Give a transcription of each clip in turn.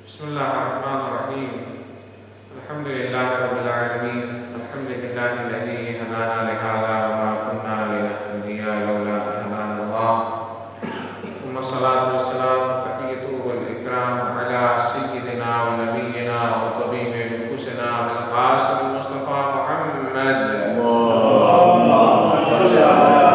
Bismillahirrahmanirrahim. Alhamdulillahi rabbil alameen. Alhamdulillahi alladhi hadana li hadha wa ma kunna linahtadiya lawla an hadana Allah. Thumma salatu wa salam tahiyyatu wal ikram ala sayyidina wa nabiyyina wa tabibi nufusina wal qasim Mustafa Muhammad. Allahumma salli ala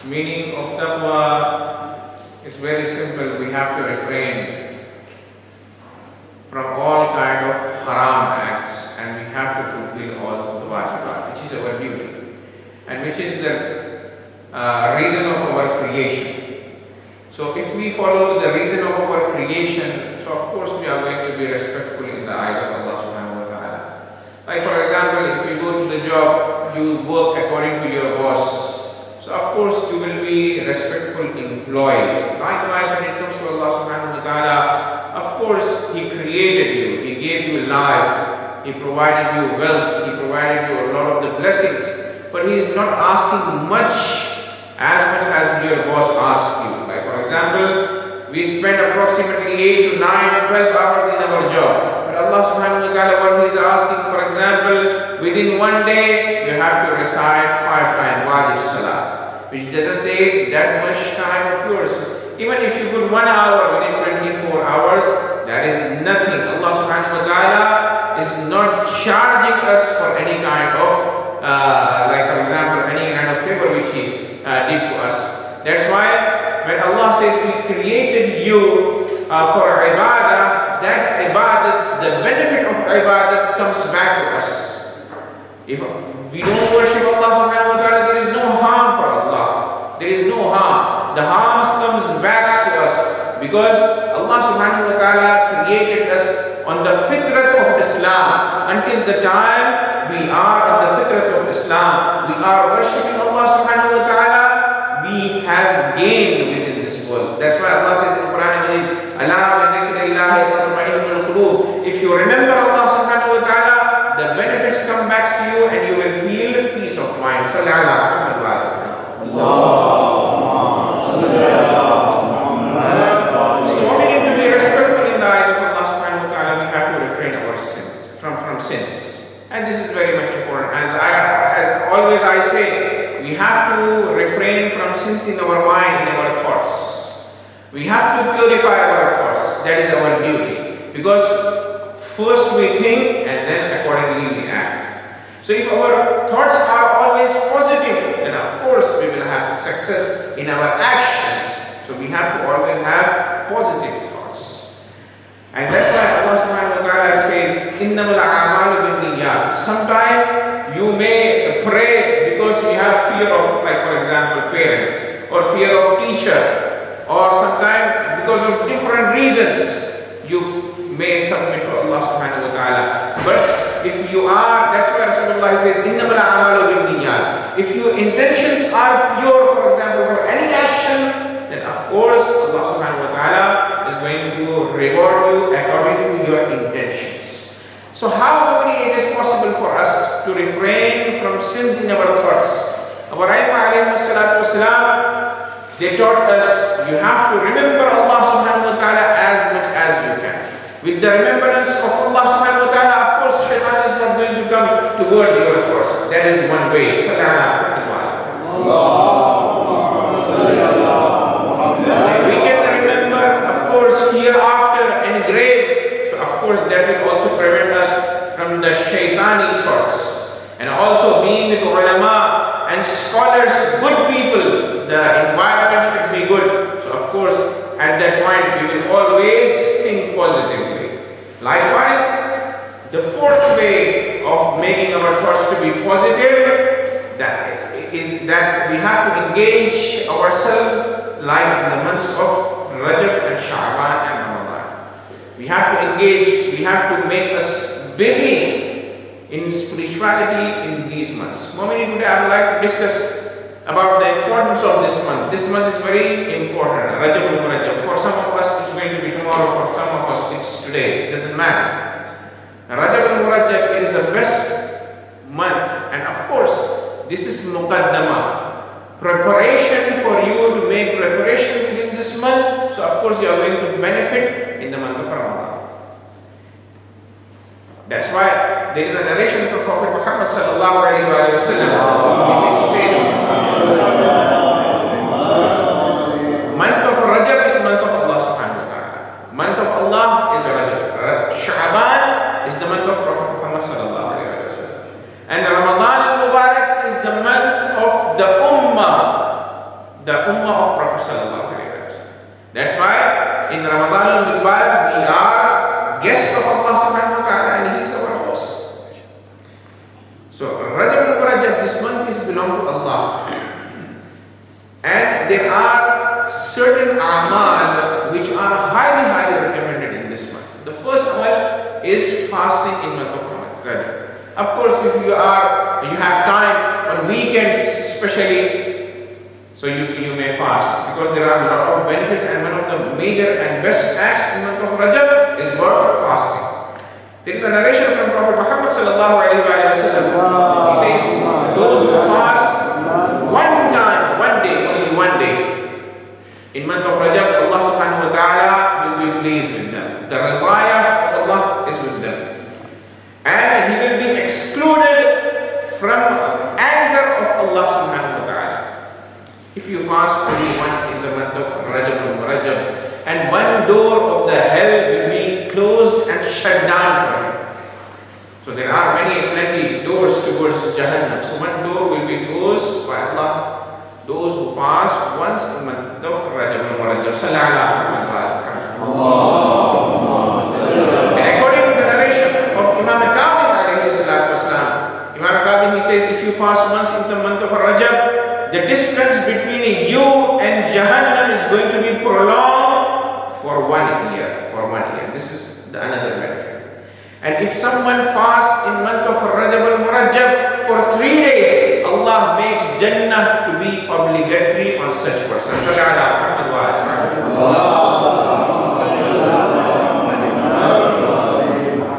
meaning of taqwa is very simple. We have to refrain from all kind of haram acts, and we have to fulfill all the wajibat, which is our duty, and which is the reason of our creation. So if we follow the reason of our creation, so of course we are going to be respectful in the eyes of Allah subhanahu wa ta'ala. Like for example, if you go to the job, you work according to your boss. So of course you will be respectful employee. Likewise, when it comes to Allah subhanahu wa ta'ala, of course He created you, He gave you life, He provided you wealth, He provided you a lot of the blessings, but He is not asking much as your boss asks you. Like for example, we spend approximately 8 to 9, 12 hours in our job. But Allah subhanahu wa ta'ala, what He is asking, for example, within one day you have to recite 5 times wajib salat, which doesn't take that much time of yours. Even if you put 1 hour within 24 hours, that is nothing. Allah subhanahu wa ta'ala is not charging us for any kind of, like for example, any kind of favor which He did to us. That's why when Allah says we created you for ibadah, that ibadat, the benefit of ibadat comes back to us. If we don't worship Allah subhanahu wa ta'ala, there is no harm for Allah. There is no harm. The harm comes back to us because Allah subhanahu wa ta'ala created us on the fitrat of Islam. Until the time we are on the fitrat of Islam, we are worshipping Allah subhanahu wa ta'ala, we have gained within this world. That's why Allah says in the Quran, Allah bi dhikrillahi tatma'innul qulub. If you remember Allah subhanahu wa ta'ala, the benefits come back to you and you will feel peace of mind. So we need to be respectful in the eyes of Allah subhanahu wa ta'ala. We have to refrain our sins from sins. And this is very much important. As always I say, we have to refrain from sins in our mind, in our thoughts. We have to purify our thoughts. That is our duty. Because first we think and then accordingly we act. So if our thoughts are always positive, then of course we will have success in our actions. So we have to always have positive thoughts. And that's why Allah subhanahu wa ta'ala says, Innamal Aamaal binniyat. Sometimes you may pray because you have fear of, like for example, parents, or fear of teacher, or sometimes because of different reasons you may submit to Allah subhanahu wa ta'ala. But if you are, that's why Rasulullah says, Innamal Aamaal binniyat. If your intentions are pure, for example, for any action, then of course Allah subhanahu wa ta'ala is going to reward you according to your intentions. So how many it is possible for us to refrain from sins in our thoughts? Our Aamaal alayhi salatu wasalam, they taught us you have to remember Allah subhanahu wa ta'ala as much as you can. With the remembrance of Allah subhanahu wa ta'ala, of course shaitan is not going to come towards your thoughts. That is one way. We can remember, of course, hereafter and grave. So of course that will also prevent us from the shaitani thoughts. And also being with ulama and scholars, good people, the environment should be good. that point, we will always think positively. Likewise, the fourth way of making our thoughts to be positive, that is that we have to engage ourselves like in the months of Rajab and Sha'ban and Ramadan. We have to engage, we have to make us busy in spirituality in these months. Today I would like to discuss about the importance of this month. This month is very important. Rajab and Rajab. For some of us it's going to be tomorrow, for some of us it's today. It doesn't matter. Rajab and Rajab, it is the best month, and of course this is muqaddama, preparation for you to make preparation within this month. So of course you are going to benefit in the month of Ramadan. That's why there is a narration from Prophet Muhammad sallallahu alaihi wasallam. He says, month of Rajab is month of Allah subhanahu wa ta'ala. Month of Allah is Rajab. Sha'ban is the month of Prophet Muhammad sallallahu alaihi wasallam. And Ramadan al-Mubarak is the month of the Ummah of Prophet sallallahu alaihi wasallam. That's why in Ramadan al-Mubarak we are guests of Allah subhanahu wa ta'ala, and He is our host. So Rajab al-Rajab, this month is belong to Allah. And there are certain Aamaal which are highly recommended in this month. The first one is fasting in month of Rajab. Of course, if you have time on weekends especially, so you may fast, because there are a lot of benefits, and one of the major and best acts in month of Rajab is work fasting. There is a narration from Prophet Muhammad sallallahu alaihi wasallam. He says, those who fast one day in month of Rajab, Allah subhanahu wa ta'ala will be pleased with them. The ridayah of Allah is with them, and He will be excluded from anger of Allah subhanahu wa ta'ala. If you fast only one in the month of Rajab, and one door of the hell will be closed and shut down for you. So there are plenty doors towards Jahannam. So one door will be closed by Allah. Those who fast once a month of Rajab and Rajab. And according to the narration of Imam Kadhim alayhi salatu wasalam, Imam Kadhim, he says, if you fast once in the month of Rajab, the distance between you and Jahannam is going to be prolonged for 1 year. This is another benefit. And if someone fasts in month of Rajab and Rajab for 3 days, Allah makes Jannah to be obligatory on such person.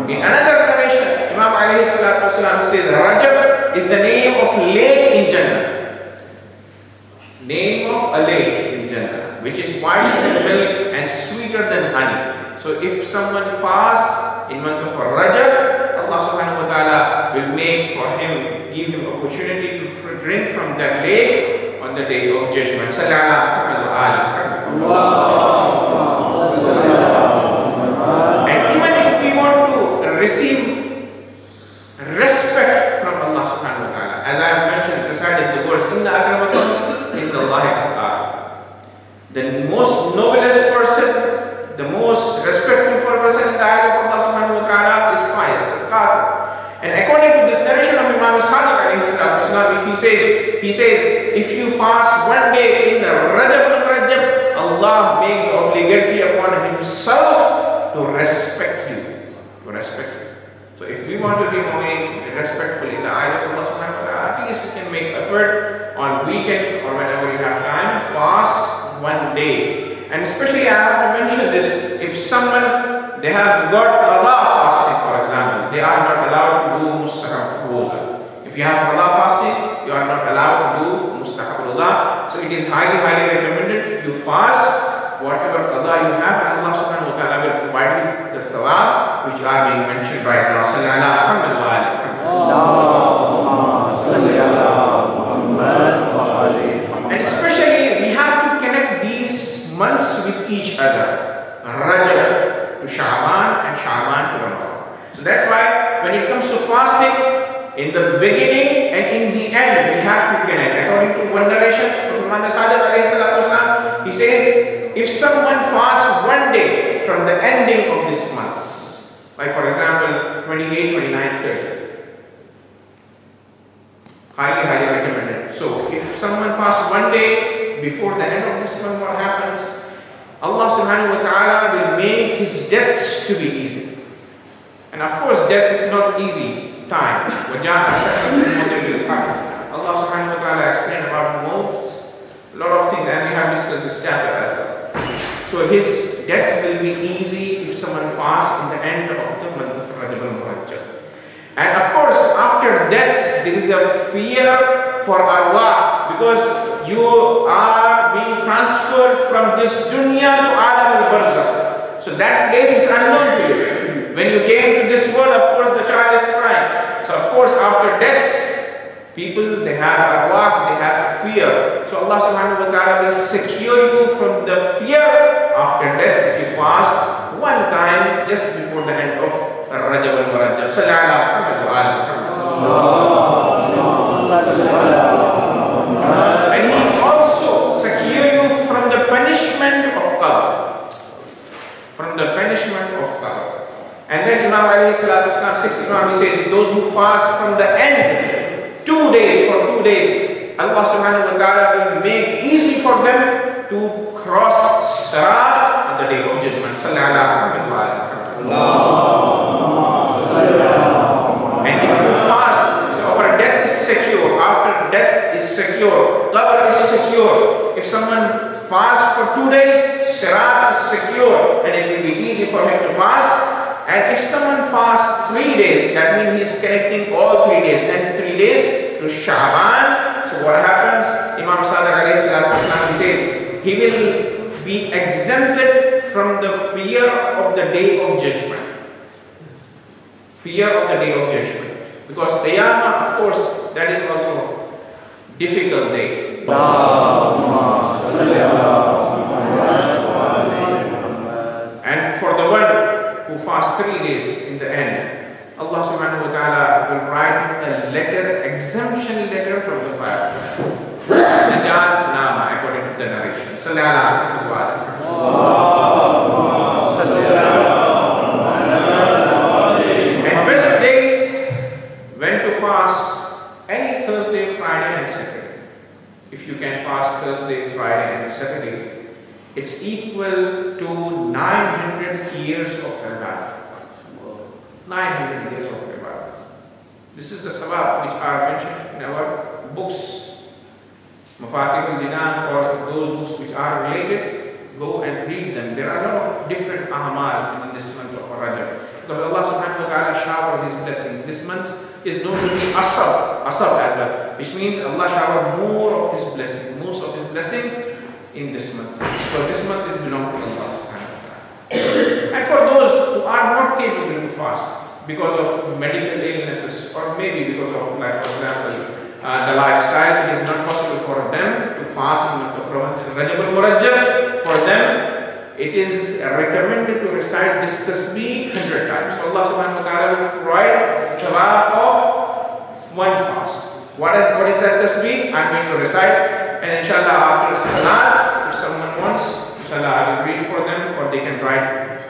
In another narration, Imam alayhi salatu wasalam says, Rajab is the name of lake in Jannah. Name of a lake in Jannah, which is whiter than milk and sweeter than honey. So if someone fasts in month of Rajab, Allah subhanahu wa ta'ala will make for him, give him opportunity to drink from that lake on the day of judgment. And even if we want to receive respect from Allah subhanahu wa ta'ala, as I have mentioned, recited the words, Inna akramakum indallahi atqakum. The most noblest person, the most respectful person in the eye of Allah subhanahu wa ta'ala is pious. And according to this narration of Imam Ishaq, he says, if you fast one day in the Rajab, Allah makes obligatory upon Himself to respect you. So if we want to be more respectful in the eye of Allah subhanahu wa ta'ala, at least we can make effort on weekend or whenever you have time, fast one day. And especially I have to mention this, if someone, they have got qada fasting, for example, they are not allowed to do mustahab roza. If you have qada fasting, you are not allowed to do mustahab roza. So it is highly recommended you fast whatever qada you have, and Allah subhanahu wa ta'ala will provide you the thawab which are being mentioned right now. And especially we have to connect these months with each other. Rajab to Sha'ban and Sha'ban to Ramadan. So that's why when it comes to fasting, in the beginning and in the end we have to connect. According to one narration of Imam Sadiq alayhi salatu wasalam, he says, if someone fasts one day from the ending of this month, like for example 28, 29, 30, highly recommended. So if someone fasts one day before the end of this month, what happens? Allah subhanahu wa ta'ala will make his deaths to be easy. And of course death is not easy time. Allah subhanahu wa ta'ala explained about maut, a lot of things, and we have discussed this chapter as well. So his death will be easy if someone fasts in the end of the month of Rajab al-Murajjab. And of course, after death, there is a fear for arwah, because you are being transferred from this dunya to alam al-barzakh. So that place is unknown to you. When you came to this world, of course, the child is crying. So of course, after death, people, they have arwah, they have fear. So Allah subhanahu wa ta'ala will secure you from the fear after death if you fast one time just before the end of Rajab al-Murajjab. And he also secure you from the punishment of qabr. From the punishment of qabr. And then Imam alayhi salatu wasalam, 6th Imam, he says, those who fast from the end, 2 days, for 2 days, Allah subhanahu wa ta'ala will make easy for them to cross Sirat on the day of judgment. And if you fast, so our death is secure, after death is secure, qabr is secure. If someone fasts for 2 days, Sirat is secure, and it will be easy for him to pass. And if someone fasts 3 days, that means he's connecting all 3 days, and 3 days to Sha'ban. So what happens? Imam Sadiq alayhi salatu wasalam, he says, he will be exempted from the fear of the day of judgment. Fear of the day of judgment. Because Qiyamah, of course, that is also difficult day. And for the one who fasts 3 days in the end, Allah subhanahu wa ta'ala will write a letter, exemption letter from the fire. Najat Nama, according to the narration. And best days when to fast any Thursday, Friday and Saturday. If you can fast Thursday, Friday and Saturday, it's equal to 900 years of ibadah. 900 years of ibadah. This is the sabab which are mentioned in our books. Mafatihul Jinan, or those books which are related, go and read them. There are a lot of different Aamaal in this month of Rajab. Because Allah subhanahu wa ta'ala showers his blessing. This month is known to be Asab as well, which means Allah showered more of his blessing, most of his blessing in this month. So this month is belong to Allah subhanahu wa ta'ala. And for those who are not capable to fast because of medical illnesses, or maybe because of, like for example, the lifestyle, it is not possible for them to fast in the month of Rajab al-Murajjab. For them, it is recommended to recite this tasbih 100 times. So Allah subhanahu wa ta'ala will provide thawab of one fast. What is that tasbih? I am going to recite, and inshallah after salat, if someone wants, inshallah I will read for them, or they can write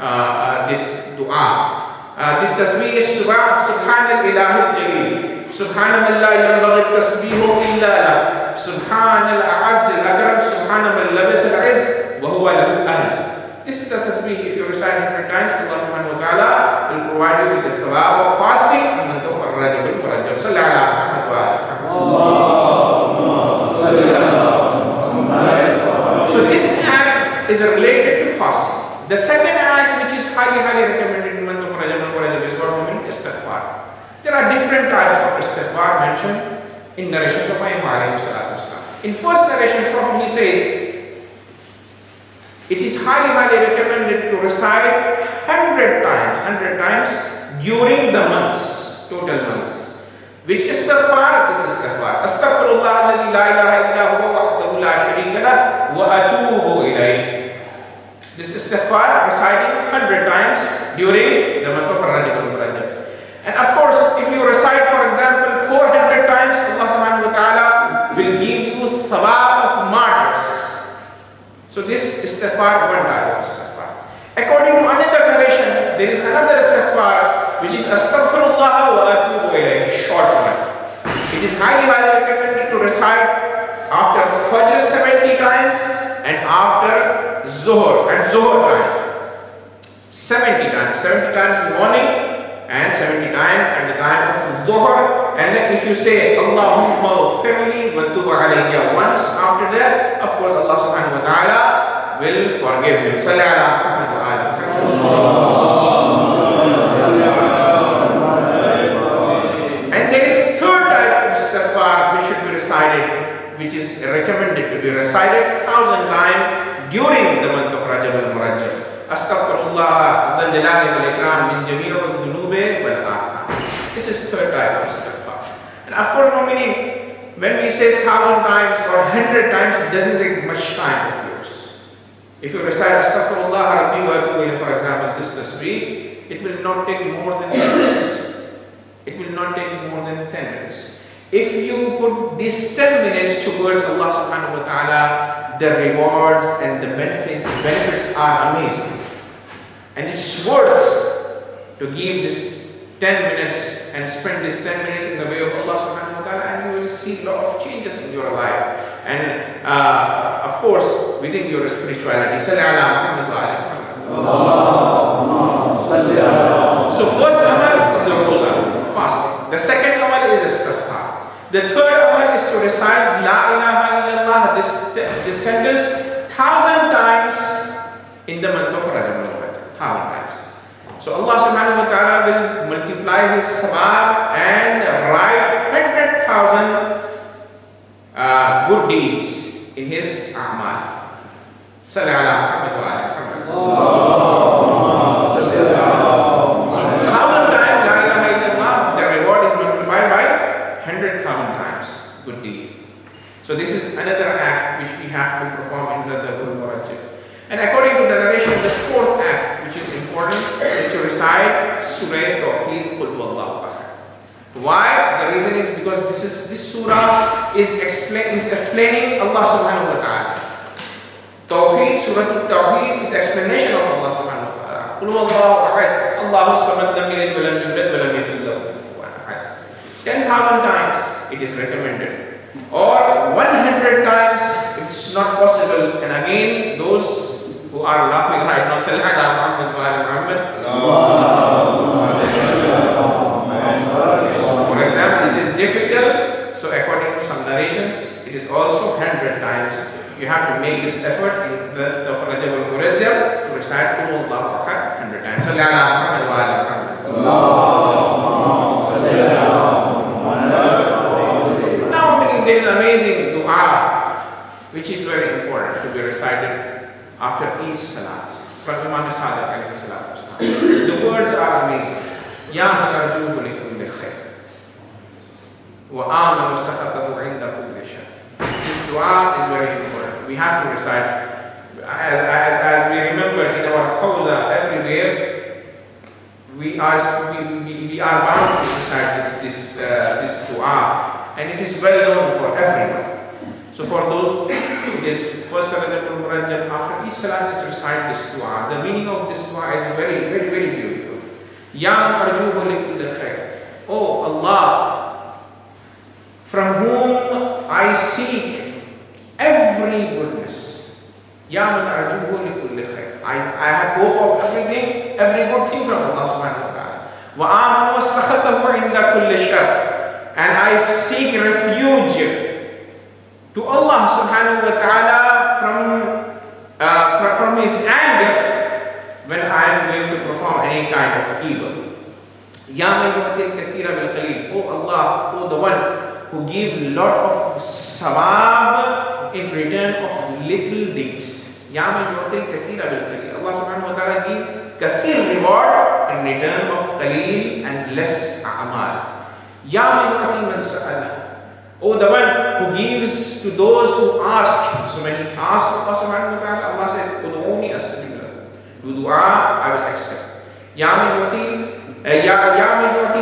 this dua. The tasbih is Subhan al-Ilahi al-Jalil. Subhana man la yanbaghi tasbihu illa lah. Subhana al-A'azz al-Akram. Subhana man labis al-'izz wa huwa lahu ahl. This is the tasbih. If you recite 100 times, Allah subhanahu wa ta'ala will provide you with the thawab of fasting in the month of Rajab al-Murajjab. So this act is related to fasting. The second act, which is highly recommended in the month of Rajab al-Murajjab, is what we mean Istegfaar. There are different types of Istegfaar mentioned in narration of Aamaal. In first narration, Prophet, he says, it is highly recommended to recite 100 times during the months, total months. Which Istegfaar? This Istegfaar. Astaghfirullah alladhi la ilaha illa huwa wahdahu la sharika lahu wa atubu ilayh. This Istegfaar reciting 100 times during the month of Rajab al-Murajjab. And of course, if you recite, for example, 400 times, Allah subhanahu wa ta'ala will give you thawab of martyrs. So So this Istegfaar, one type of Istegfaar. According to another narration, there is another Istegfaar which is Astaghfirullah wa atubu ilayhi, short one. It is highly recommended to recite after Fajr 70 times and after Zuhr, at Zuhr time. 70 times in the morning and 70 times at the time of Dhuhr. And then if you say Allahumma ghfirli wa tub alayya once after that, of course Allah subhanahu wa ta'ala will forgive you. Salli ala Muhammad wa ala Muhammad. And there is third type of Istegfaar which should be recited, which is recommended to be recited 1,000 times during the month of Rajab al-Murajjab. Astaghfirullah dhal jalali wal ikram min jami' al-dhunubi wal atham. This is third type of Istegfaar. And of course, normally when we say 1,000 times or 100 times, it doesn't take much time of yours. If you recite Astaghfirullah rabbi wa atubu ilayhi, for example, this tasbih, it will not take more than 10 minutes. It will not take more than 10 minutes. If you put these 10 minutes towards Allah subhanahu wa ta'ala, the rewards and the benefits are amazing. And it's worth to give this 10 minutes and spend this 10 minutes in the way of Allah subhanahu wa ta'ala, and you will see a lot of changes in your life. And of course, within your spirituality. Salli ala Muhammad wa ala Muhammad. So first amal is the roza, fasting. The second amal is Istegfaar. The third amal is to recite La ilaha illallah, this sentence 1,000 times in the month of Rajab al-Murajjab, 1,000 times. So Allah subhanahu wa ta'ala will multiply his sawab and write 100,000 good deeds in his Aamaal. Salli ala Muhammad wa ala Muhammad. So 1,000 times La ilaha illallah, the reward is multiplied by 100,000 times good deed. So this is another act which we have to perform in the Murajjab. And according to the narration, the fourth act which is important is to recite Soora Tauhid Qul Huwallahu Ahad. Why? The reason is because this surah is explaining Allah subhanahu wa ta'ala. Tauhid, Surah Tauhid is explanation of Allah subhanahu wa ta'ala. Qul Huwallahu Ahad, Allahu samad, lam yalid wa lam yulad wa lam yakul lahu kufuwan ahad. 10,000 times it is recommended. Or 100 times it's not possible. And again, those who are laughing right now, Salli ala Muhammad wa ala Muhammad. For example, it is difficult, so according to some narrations, it is also 100 times. You have to make this effort in the Rajab al-Murajjab to recite Qul Huwallahu Ahad 100 times. Salli ala Muhammad wa ala Muhammad. There is amazing dua which is very important to be recited after each salat. From Imam Sadiq alayhi salatu wasalam. The words are amazing. Ya man arjuhu li kulli khair wa Aamaal sakhatahu inda kulli shar. This dua is very important. We have to recite. As we remember in our khawza everywhere, we are bound to recite this dua. And it is well known for everyone. So for those, it is first Rajab al-Murajjab, after each salat is recite this dua. The meaning of this dua is very, very, very beautiful. Ya man arjuhu li kulli khair. Oh Allah, from whom I seek every goodness. Ya man arjuhu li kulli khair. I have hope of everything, every good thing from Allah subhanahu wa ta'ala. Wa Aamaal sakhatahu inda kulli shar. And I seek refuge to Allah subhanahu wa ta'ala from his anger when I am going to perform any kind of evil. Ya man yu'til kathira bil qalil. Oh Allah, oh the one who gives lot of sawab in return of little deeds. Ya man yu'til kathira bil qalil. Allah subhanahu wa ta'ala gives kathir reward in return of qalil and less a'mal. Ya man yu'ti man sa'ala. Oh, the one who gives to those who ask. So when he asks Allah subhanahu wa ta'ala, Allah said, Ud'uni astajib lakum. Do dua, I will accept. Ya man yu'ti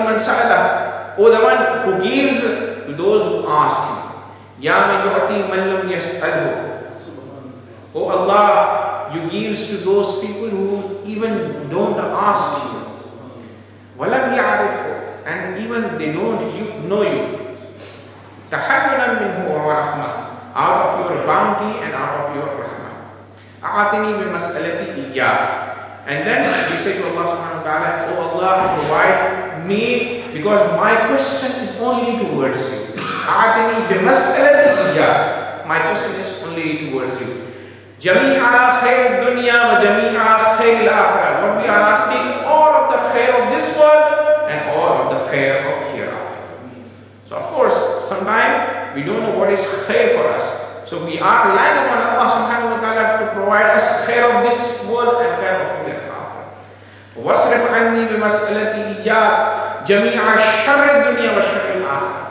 man sa'ala. Oh, the one who gives to those who ask him. Ya man yu'ti man lam yas'alhu. Oh Allah, you give to those people who even don't ask you. وَلَمْ يَعْرِفْهُ, and even they don't know you. تَحَلُّنًا مِنْهُ وَرَحْمَةً, out of your bounty and out of your rahmah. أَعَطِنِي بِمَسْأَلَتِي إِيَّاكَ. And then we say to Allah subhanahu wa ta'ala, oh Allah, provide me, because my question is only towards you. أَعَطِنِي بِمَسْأَلَتِي إِيَّاكَ. My question is only towards you. جَمِيعَ خَيْرِ الدُّنْيَا وَجَمِيعَ خَيْرِ الْآخِرَةِ. What we are asking, all of the khair of this world and all of the khair of hereafter. So of course, sometimes we don't know what is khair for us. So we are relying upon Allah subhanahu wa ta'ala to provide us khair of this world and khair of hereafter. وَاصْرِفْ عَنِّي بِمَسْأَلَتِي إِيَّاكَ جَمِيعَ شَرِّ الدُّنْيَا وَشَرِّ الْآخِرَةِ.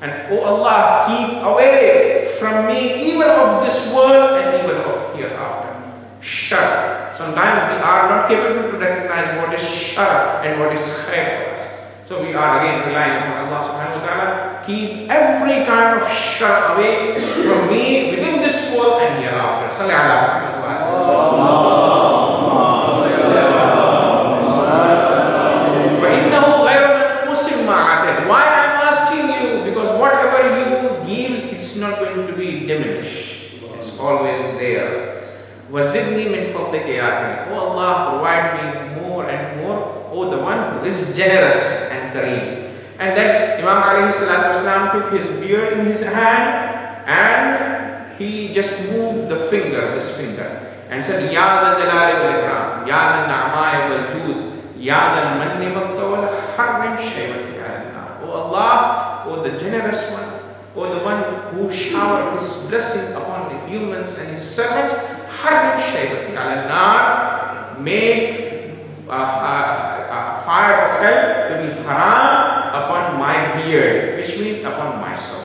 And oh Allah, keep away from me evil of this world and evil of hereafter. Shar. Sometimes we are not capable to recognize what is shar and what is khair for us. So we are again relying on Allah subhanahu wa ta'ala. Keep every kind of shar away from me within this world and hereafter. Salli ala Muhammad wa ala. Why I'm asking you? Because whatever you gives, it's not going to be diminished. It's always there. وَزِدْنِي مِنْ فَضْلِكَ يَا كَرِيمُ. Oh Allah, provide me more and more. Oh, the one who is generous and kareem. And then Imam alayhi salatu wasalam took his beard in his hand and he just moved the finger, this finger, and said, Ya the Jalali wal Ikram, Ya the Na'mai wal Jud, Ya the Manni wal Tawal, Harrim Shaybati alayna. Oh Allah, oh the generous one, oh the one who showered his blessing upon the humans and his servants, Harrim Shaybati alayna, make a fire of